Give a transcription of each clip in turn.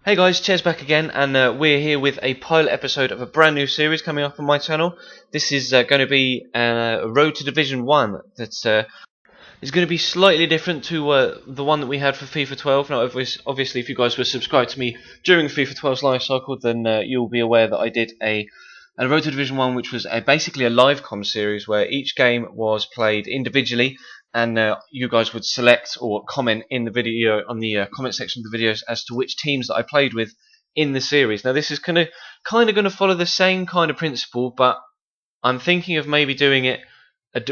Hey guys, Ches back again, and we're here with a pilot episode of a brand new series coming up on my channel. This is going to be a Road to Division 1 that's is going to be slightly different to the one that we had for FIFA 12. Now, obviously, if you guys were subscribed to me during FIFA 12's life cycle, then you'll be aware that I did a Road to Division 1, which was basically a live com series where each game was played individually, and you guys would select or comment in the video on the comment section of the videos as to which teams that I played with in the series. Now, this is kind of going to follow the same kind of principle, but I'm thinking of maybe doing it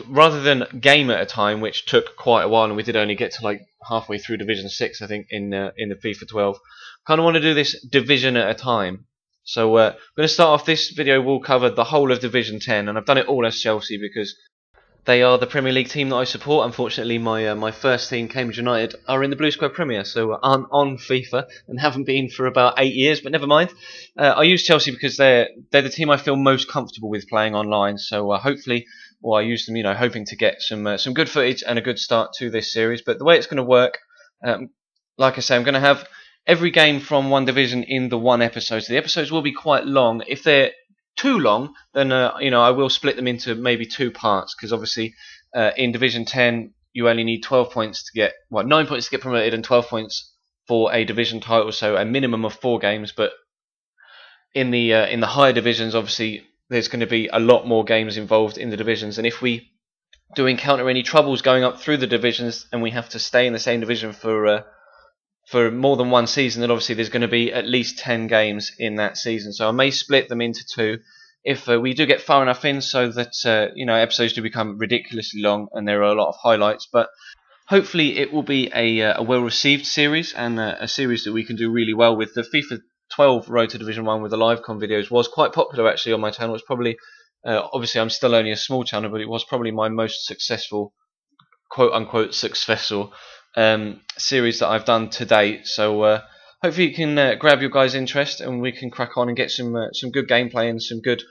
rather than game at a time, which took quite a while, and we did only get to like halfway through Division 6, I think, in the FIFA 12. Kind of want to do this division at a time. So I'm going to start off. This video will cover the whole of Division 10, and I've done it all as Chelsea because they are the Premier League team that I support. Unfortunately, my first team, Cambridge United, are in the Blue Square Premier, so aren't on FIFA and haven't been for about 8 years. But never mind. I use Chelsea because they're the team I feel most comfortable with playing online. So hopefully, I use them, hoping to get some good footage and a good start to this series. But the way it's going to work, like I say, I'm going to have every game from one division in the one episode. So the episodes will be quite long. If they're too long, then I will split them into maybe two parts, because obviously in Division 10 you only need 12 points to get 9 points to get promoted and 12 points for a division title, so a minimum of 4 games. But in the higher divisions, obviously there's going to be a lot more games involved in the divisions, and if we do encounter any troubles going up through the divisions and we have to stay in the same division for more than one season, then obviously there's going to be at least 10 games in that season. So I may split them into two if we do get far enough in, so that episodes do become ridiculously long and there are a lot of highlights. But hopefully it will be a well-received series, and a series that we can do really well with. The FIFA 12 Road to Division 1 with the livecom videos was quite popular actually on my channel. It's probably, obviously I'm still only a small channel, but it was probably my most successful, quote-unquote successful series that I've done to date. So hopefully you can grab your guys' interest and we can crack on and get some good gameplay and some good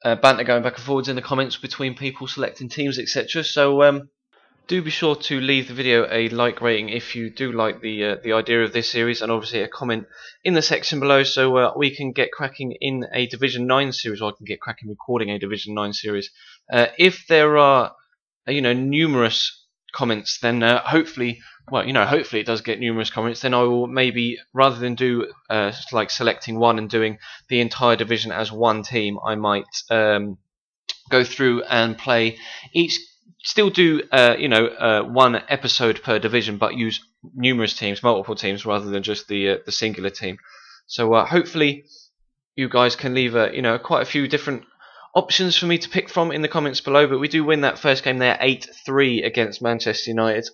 banter going back and forwards in the comments between people selecting teams, etc. So do be sure to leave the video a like rating if you do like the idea of this series, and obviously a comment in the section below, so we can get cracking in a Division 9 series, or I can get cracking recording a Division 9 series. If there are numerous comments, then hopefully it does get numerous comments, then I will maybe, rather than do like selecting one and doing the entire division as one team, I might go through and play each, still do one episode per division, but use numerous teams, multiple teams, rather than just the singular team. So hopefully you guys can leave quite a few different options for me to pick from in the comments below. But we do win that first game there 8-3 against Manchester United,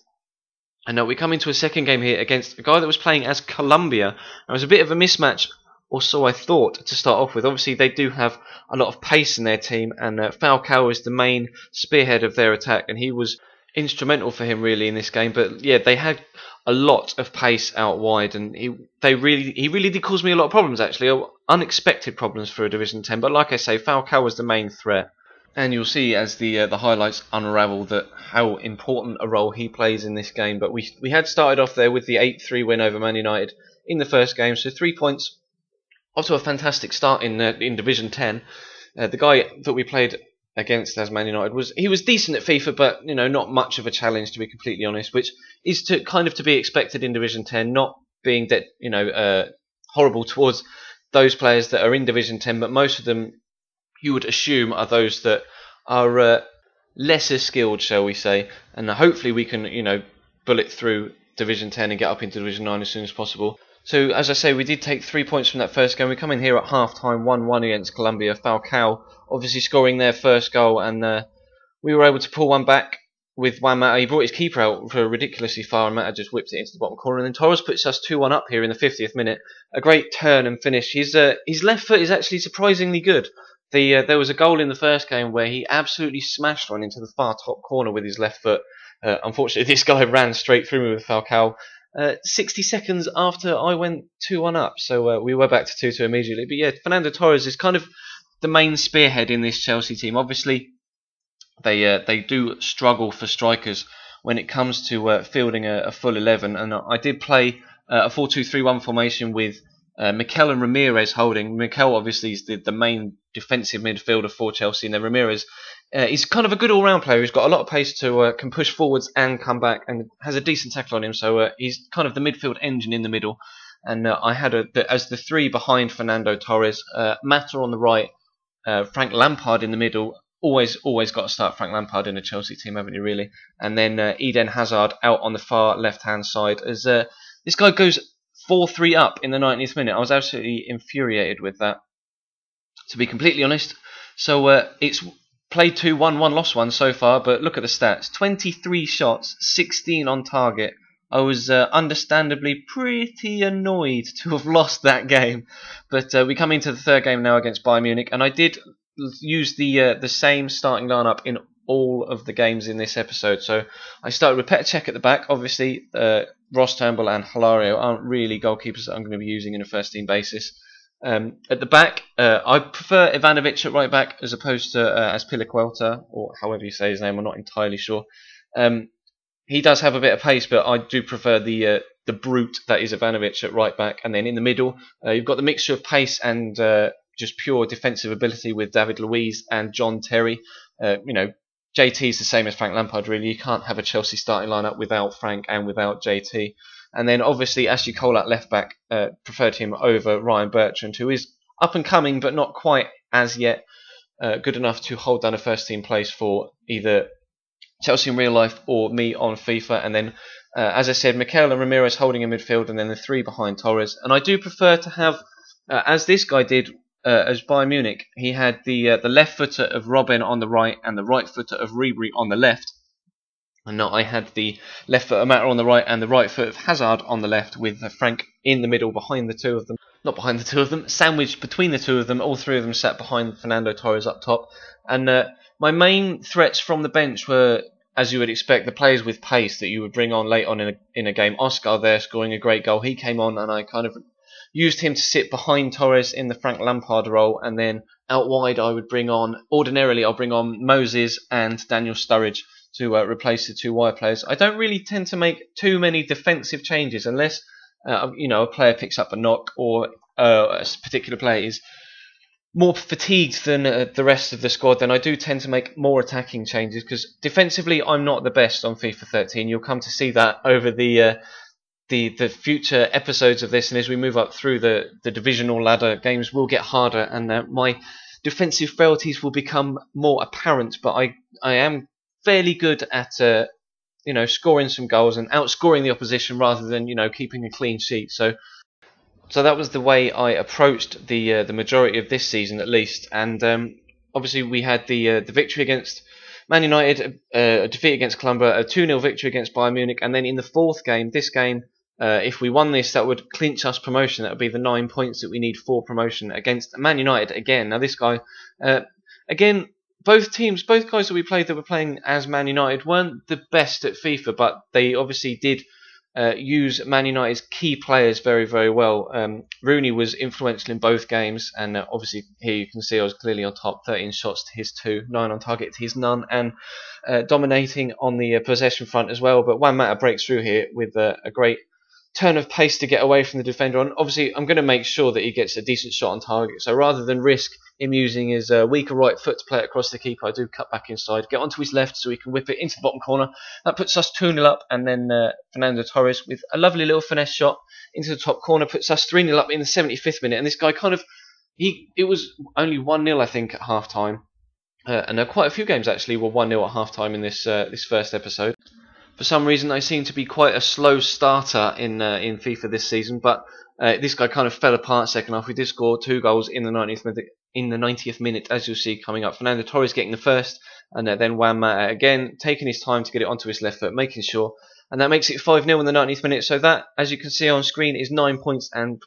and now we come into a second game here against a guy that was playing as Colombia. It was a bit of a mismatch, or so I thought, to start off with. Obviously they do have a lot of pace in their team, and Falcao is the main spearhead of their attack, and he was instrumental for him really in this game. But yeah, they had a lot of pace out wide, and he really did cause me a lot of problems actually, unexpected problems for a Division 10. But like I say, Falcao was the main threat, and you'll see as the highlights unravel that how important a role he plays in this game. But we had started off there with the 8-3 win over Man United in the first game, so 3 points off to a fantastic start in Division 10. The guy that we played against as Man United was decent at FIFA, but not much of a challenge, to be completely honest, which is to be expected in Division 10, not being that horrible towards those players that are in Division 10, but most of them you would assume are those that are lesser skilled, shall we say, and hopefully we can bullet through Division 10 and get up into Division 9 as soon as possible. So as I say, we did take 3 points from that first game. We come in here at half-time 1-1 against Colombia. Falcao obviously scoring their first goal, and we were able to pull one back with Juan Mata. He brought his keeper out for ridiculously far, and Mata just whipped it into the bottom corner. And then Torres puts us 2-1 up here in the 50th minute. A great turn and finish. His left foot is actually surprisingly good. There was a goal in the first game where he absolutely smashed one into the far top corner with his left foot. Unfortunately, this guy ran straight through me with Falcao 60 seconds after I went 2-1 up, so we were back to 2-2 immediately. But yeah, Fernando Torres is kind of the main spearhead in this Chelsea team. Obviously, they do struggle for strikers when it comes to fielding a full 11, and I did play a 4-2-3-1 formation with Mikel and Ramirez holding. Mikel obviously is the main defensive midfielder for Chelsea, and then Ramirez he's kind of a good all-round player. He's got a lot of pace to can push forwards and come back, and has a decent tackle on him. So he's kind of the midfield engine in the middle. And I had as the three behind Fernando Torres, Mata on the right, Frank Lampard in the middle. Always got to start Frank Lampard in a Chelsea team, haven't you, really? And then Eden Hazard out on the far left-hand side. As this guy goes 4-3 up in the 90th minute. I was absolutely infuriated with that, to be completely honest. So it's played 2-1, lost 1 so far, but look at the stats. 23 shots, 16 on target. I was understandably pretty annoyed to have lost that game. But we come into the third game now against Bayern Munich, and I did use the same starting lineup in all of the games in this episode. So I started with Petr Cech at the back. Obviously, Ross Turnbull and Hilario aren't really goalkeepers that I'm going to be using in a first-team basis. At the back, I prefer Ivanovic at right back as opposed to Azpilicueta, or however you say his name. I'm not entirely sure. He does have a bit of pace, but I do prefer the brute that is Ivanovic at right back. And then in the middle, you've got the mixture of pace and just pure defensive ability with David Luiz and John Terry. JT is the same as Frank Lampard, really. You can't have a Chelsea starting lineup without Frank and without JT. And then obviously Ashley Cole at left back, preferred him over Ryan Bertrand, who is up and coming, but not quite as yet good enough to hold down a first team place for either Chelsea in real life or me on FIFA. And then, as I said, Mikel and Ramirez holding in midfield, and then the three behind Torres. And I do prefer to have, as this guy did as Bayern Munich, he had the left footer of Robben on the right and the right footer of Ribery on the left. And now I had the left foot of Mata on the right and the right foot of Hazard on the left, with Frank in the middle behind the two of them. Not behind the two of them, sandwiched between the two of them. All three of them sat behind Fernando Torres up top. And my main threats from the bench were, as you would expect, the players with pace that you would bring on late on in a game. Oscar there scoring a great goal. He came on, and I kind of used him to sit behind Torres in the Frank Lampard role. And then out wide, I would bring on, ordinarily I'll bring on Moses and Daniel Sturridge to replace the two wide players. I don't really tend to make too many defensive changes unless a player picks up a knock, or a particular player is more fatigued than the rest of the squad. Then I do tend to make more attacking changes, because defensively I'm not the best on FIFA 13. You'll come to see that over the future episodes of this, and as we move up through the divisional ladder, games will get harder, and my defensive frailties will become more apparent. But I am fairly good at scoring some goals and outscoring the opposition rather than keeping a clean sheet. So that was the way I approached the majority of this season, at least. And obviously we had the victory against Man United, a defeat against Colombia, a 2-0 victory against Bayern Munich, and then in the fourth game, this game, if we won this, that would clinch us promotion. That would be the 9 points that we need for promotion against Man United again. Now this guy, again, both guys that we played that were playing as Man United weren't the best at FIFA, but they obviously did use Man United's key players very, very well. Rooney was influential in both games, and obviously here you can see I was clearly on top, 13 shots to his 2, 9 on target to his none, and dominating on the possession front as well. But Juan Mata breaks through here with a great turn of pace to get away from the defender. And obviously I'm going to make sure that he gets a decent shot on target, so rather than risk him using his weaker right foot to play it across the keeper, I do cut back inside, get onto his left so he can whip it into the bottom corner. That puts us 2-0 up, and then Fernando Torres with a lovely little finesse shot into the top corner puts us 3-0 up in the 75th minute. And this guy it was only 1-0 I think at half time, and quite a few games actually were 1-0 at half time in this first episode. For some reason I seem to be quite a slow starter in FIFA this season, but this guy kind of fell apart second half. We did score 2 goals in the 90th minute, as you'll see coming up. Fernando Torres getting the first, and then Juan Mata again taking his time to get it onto his left foot, making sure, and that makes it 5-0 in the 90th minute. So that, as you can see on screen, is 9 points and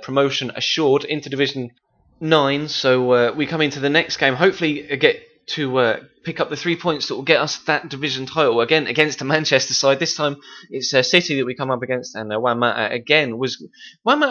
promotion assured into Division 9. So we come into the next game, hopefully get to pick up the 3 points that will get us that division title again against the Manchester side. This time it's City that we come up against, and Juan Mata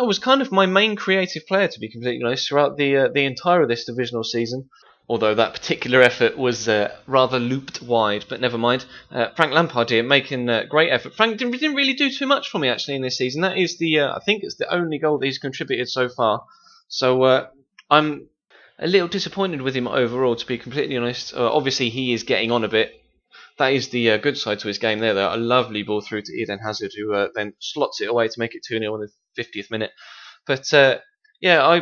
was kind of my main creative player, to be completely honest, throughout the entire of this divisional season. although that particular effort was rather looped wide, but never mind. Frank Lampard here making great effort. Frank didn't really do too much for me actually in this season. That is I think it's the only goal that he's contributed so far. So I'm a little disappointed with him overall, to be completely honest. Obviously, he is getting on a bit. That is the good side to his game there, though. A lovely ball through to Eden Hazard, who then slots it away to make it 2-0 in the 50th minute. But yeah,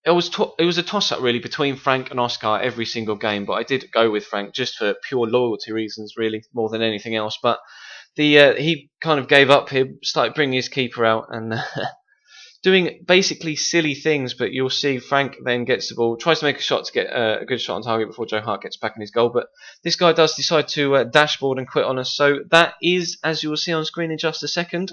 it was a toss-up really between Frank and Oscar every single game, but I did go with Frank just for pure loyalty reasons, really, more than anything else. But he kind of gave up here, started bringing his keeper out, and doing basically silly things, but you'll see Frank then gets the ball, tries to make a shot to get a good shot on target before Joe Hart gets back in his goal, but this guy does decide to dashboard and quit on us. So that is, as you will see on screen in just a second,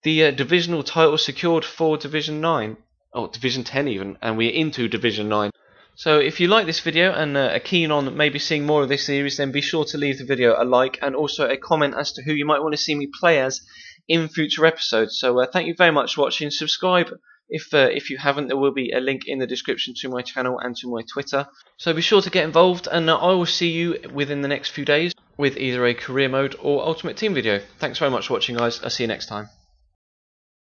the divisional title secured for Division 9, or Division 10 even, and we're into Division 9. So if you like this video and are keen on maybe seeing more of this series, then be sure to leave the video a like and also a comment as to who you might want to see me play as in future episodes. So thank you very much for watching. Subscribe if you haven't. There will be a link in the description to my channel and to my Twitter. So be sure to get involved, and I will see you within the next few days with either a career mode or ultimate team video. Thanks very much for watching, guys. I'll see you next time.